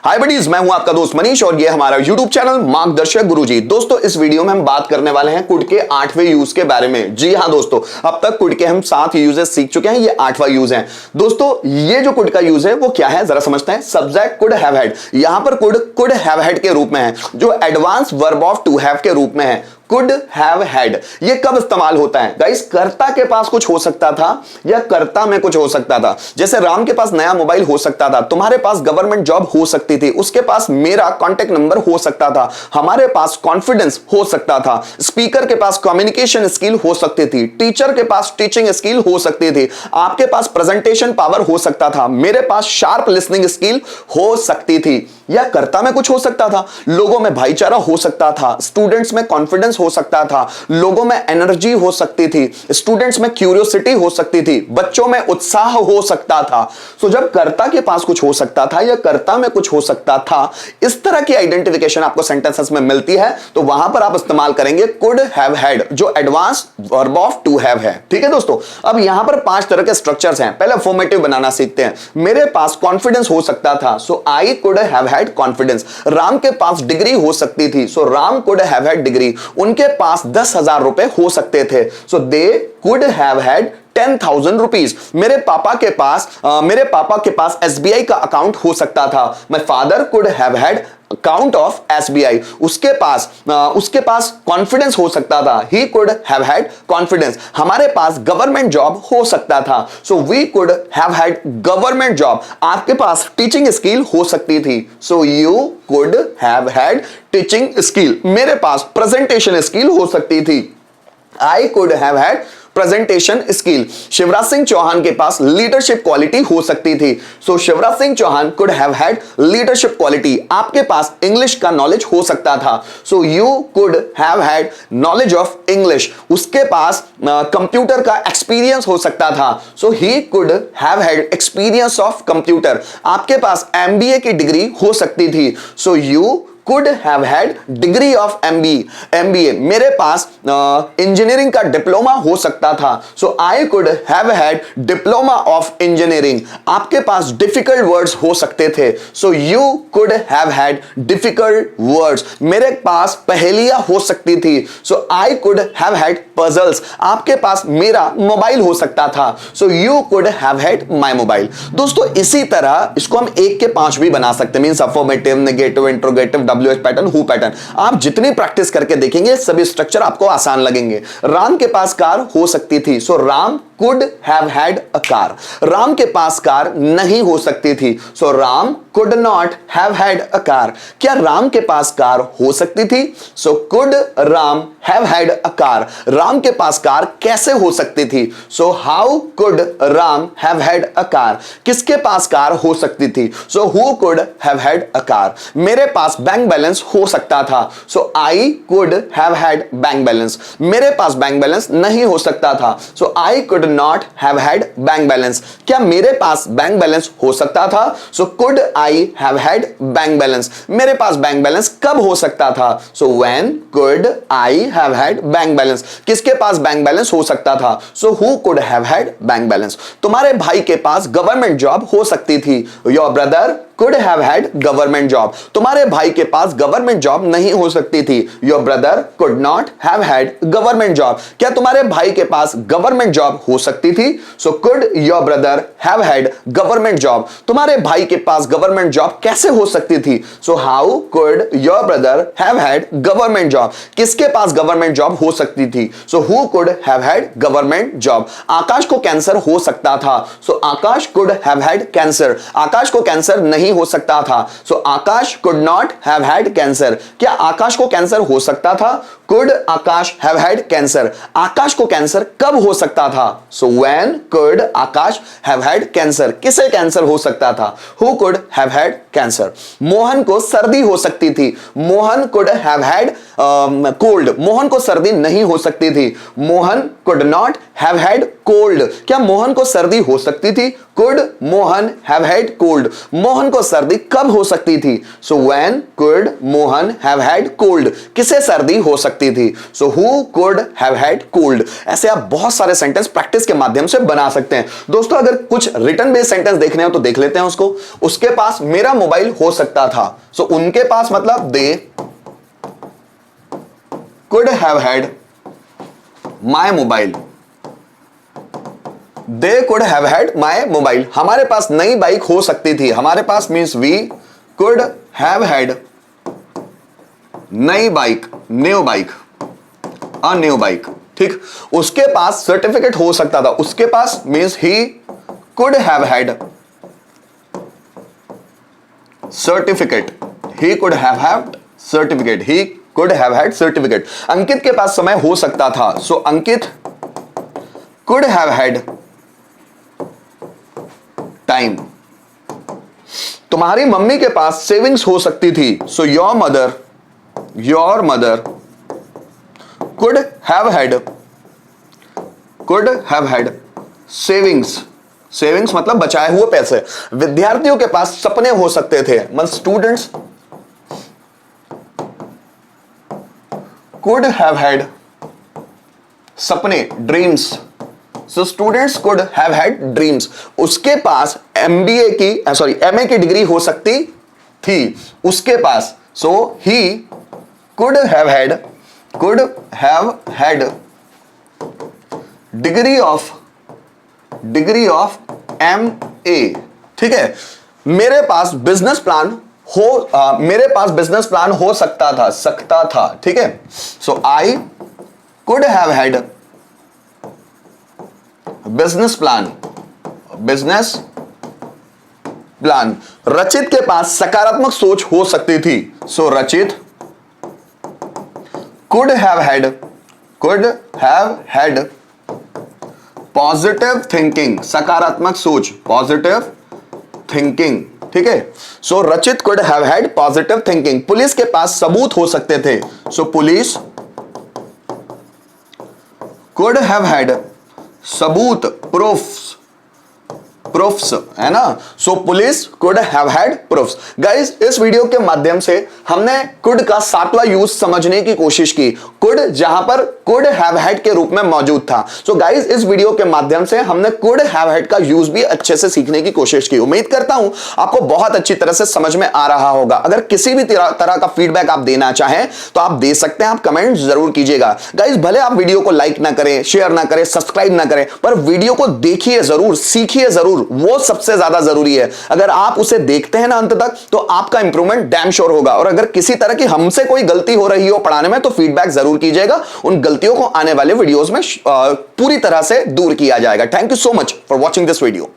हाय buddies, मैं हूं आपका दोस्त मनीष और ये हमारा YouTube चैनल मार्गदर्शक गुरुजी। दोस्तों, इस वीडियो में हम बात करने वाले हैं कुड के 8वें यूज के बारे में। जी हां दोस्तों, अब तक कुड के हम 7 यूजेस सीख चुके हैं, ये 8वां यूज है। दोस्तों, ये जो कुड का यूज है वो क्या है जरा समझते हैं। सब्जेक्ट कुड हैव हैड, यहां पर कुड हैव हैड के रूप में है, जो advance verb of to have के रूप में है। कुड हैव हैड ये कब इस्तेमाल होता है गाइस? कर्ता के पास कुछ हो सकता था या कर्ता में कुछ हो सकता था। जैसे राम के पास नया मोबाइल हो सकता था, तुम्हारे पास गवर्नमेंट जॉब हो सकती थी, उसके पास मेरा कांटेक्ट नंबर हो सकता था, हमारे पास कॉन्फिडेंस हो सकता था, स्पीकर के पास कम्युनिकेशन स्किल हो सकती थी, टीचर के पास टीचिंग स्किल हो सकती थी, आपके पास प्रेजेंटेशन पावर हो सकता था, मेरे पास शार्प लिसनिंग स्किल हो सकती थी। या कर्ता में कुछ हो सकता था, लोगों में भाईचारा हो सकता था, स्टूडेंट्स में कॉन्फिडेंस हो सकता था, लोगों में एनर्जी हो सकती थी, स्टूडेंट्स में क्यूरियोसिटी हो सकती थी, बच्चों में उत्साह हो सकता था। तो जब कर्ता के पास कुछ हो सकता था या कर्ता में कुछ हो सकता था, इस तरह की आइडेंटिफिकेशन आपको सेंटेंसेस में मिलती है, तो वहां पर आप इस्तेमाल करेंगे कुड हैव हैड, जो advance verb of to have है। ठीक है दोस्तों, अब यहां पर 5 तरह के स्ट्रक्चर्स हैं। पहले फॉर्मेटिव बनाना सीखते हैं। मेरे पास कॉन्फिडेंस हो सकता था, so I could have had confidence. Ram के पास डिग्री हो सकती थी, so Ram could have had degree. उनके पास 10,000 रुपए हो सकते थे, so they could have had 10,000 rupees. मेरे पापा के पास SBI का अकाउंट हो सकता था। My father could have had account of SBI। उसके पास कॉन्फिडेंस हो सकता था, he could have had confidence. हमारे पास गवर्नमेंट जॉब हो सकता था, so we could have had government job. आपके पास टीचिंग स्किल हो सकती थी, so you could have had teaching skill. मेरे पास प्रेजेंटेशन स्किल हो सकती थी, I could have had presentation skill. Shivraj Singh Chouhan के पास लीडरशिप क्वालिटी हो सकती थी, so Shivraj Singh Chouhan could have had leadership quality. आपके पास इंग्लिश का नॉलेज हो सकता था, so you could have had knowledge of English. उसके पास कंप्यूटर का एक्सपीरियंस हो सकता था, so he could have had experience of computer. आपके पास MBA की डिग्री हो सकती थी, so you could have had degree of MBA। मेरे पास इंजीनियरिंग का डिप्लोमा हो सकता था, so I could have had diploma of engineering। आपके पास डिफिकल्ट वर्ड्स हो सकते थे, so you could have had difficult words। मेरे पास पहेलियां हो सकती थी, so I could have had puzzles। आपके पास मेरा मोबाइल हो सकता था, so you could have had my mobile। दोस्तों, इसी तरह इसको हम 1 के 5 भी बना सकते हैं, means affirmative, negative, interrogative, WH pattern, who pattern. आप जितनी प्रैक्टिस करके देखेंगे सभी स्ट्रक्चर आपको आसान लगेंगे। राम के पास कार हो सकती थी, so Ram could have had a car. Ram के पास कार नहीं हो सकती थी, so Ram could not have had a car. क्या राम के पास कार हो सकती थी? So could Ram have had a car. Ram के पास कार कैसे हो सकती थी? So how could Ram have had a car. किसके पास कार हो सकती थी? So who could have had a car. मेरे पास बैंक बैलेंस हो सकता था, so I could have had bank balance. मेरे पास बैंक बैलेंस नहीं हो सकता था, so I could not have had bank balance. क्या मेरे पास बैंक बैलेंस हो सकता था? So could I have had bank balance. मेरे पास बैंक बैलेंस कब हो सकता था? So when could I have had bank balance. किसके पास बैंक बैलेंस हो सकता था? सो who could have had bank balance. तुम्हारे भाई के पास गवर्नमेंट जॉब हो सकती थी, your brother could have had government job. तुम्हारे भाई के पास गवर्नमेंट जॉब नहीं हो सकती थी, your brother could not have had government job. क्या तुम्हारे भाई के पास गवर्नमेंट जॉब हो सकती थी? So could your brother have had government job. तुम्हारे भाई के पास गवर्नमेंट जॉब कैसे हो सकती थी? So how could your brother have had government job. किसके पास गवर्नमेंट जॉब हो सकती थी? So who could have had government job. Akash को कैंसर हो सकता था, so Akash could have had cancer. Akash को कैंसर नहीं हो सकता था, so Akash could not have had cancer. क्या आकाश को कैंसर हो सकता था? Could Akash have had cancer. Akash को कैंसर कब हो सकता था? So when could Akash have had cancer. किसे कैंसर हो सकता था? Who could have had cancer. Mohan को सर्दी हो सकती थी, Mohan could have had cold. Mohan को सर्दी नहीं हो सकती थी, Mohan could not have had cold. क्या मोहन को सर्दी हो सकती थी? Could Mohan have had cold. Mohan को सर्दी कब हो सकती थी? सो when could Mohan have had cold. किसे सर्दी हो सकती सकती थी। So who could have had cold. ऐसे आप बहुत सारे सेंटेंस प्रैक्टिस के माध्यम से बना सकते हैं। दोस्तों अगर कुछ रिटन बेस्ड सेंटेंस देखने हो तो देख लेते हैं उसको। उसके पास मेरा मोबाइल हो सकता था। सो उनके पास मतलब they could have had my mobile. They could have had my mobile. हमारे पास नई बाइक हो सकती थी। हमारे पास means we could have had नई bike, new bike, a new bike. ठीक। उसके पास सर्टिफिकेट हो सकता था। उसके पास means he could have had certificate. He could have had certificate. He could have had certificate. Ankit के पास समय हो सकता था। सो अंकित कुड हैव हैड टाइम। तुम्हारी मम्मी के पास सेविंग्स हो सकती थी। So your mother could have had savings. Savings मतलब बचाए हुए पैसे। विद्यार्थियों के पास सपने हो सकते थे। मतलब स्टूडेंट्स कुड हैव हैड सपने, dreams. So students could have had dreams. उसके पास एमए की डिग्री हो सकती थी। उसके पास so he could have had degree of MA. ठीक है। मेरे पास बिजनेस प्लान हो सकता था। ठीक है। So I could have had business plan. Rachit के पास सकारात्मक सोच हो सकती थी। So Rachit could have had positive thinking. सकारात्मक सोच, पॉजिटिव थिंकिंग। ठीक है। So Rachit could have had positive thinking. Police के पास सबूत हो सकते थे। So police could have had सबूत, प्रूफ्स, है ना। So police could have had proofs. Guys इस वीडियो के माध्यम से हमने कुड का 7वां यूज समझने की कोशिश की। कुड जहां पर कुड हैव हैड के रूप में मौजूद था। सो गाइस इस वीडियो के माध्यम से हमने कुड हैव हैड का यूज भी अच्छे से सीखने की कोशिश की। उम्मीद करता हूं आपको बहुत अच्छी तरह से समझ में आ रहा होगा। अगर किसी भी तरह का फीडबैक आप देना चाहें तो आप दे सकते हैं। आप कमेंट जरूर कीजिएगा। गाइस भले आप वीडियो को लाइक ना करें, शेयर ना करें, सब्सक्राइब ना करें, पर वीडियो को देखिए जरूर, सीखिए जरूर। वो सबसे ज्यादा जरूरी है। अगर आप उसे देखते हैं ना अंत तक तो आपका इंप्रूवमेंट डैम श्योर होगा। और अगर किसी तरह की हमसे कोई गलती हो रही हो पढ़ाने में तो फीडबैक जरूर कीजिएगा। उन गलतियों को आने वाले वीडियोस में पूरी तरह से दूर किया जाएगा। Thank you so much for watching this video.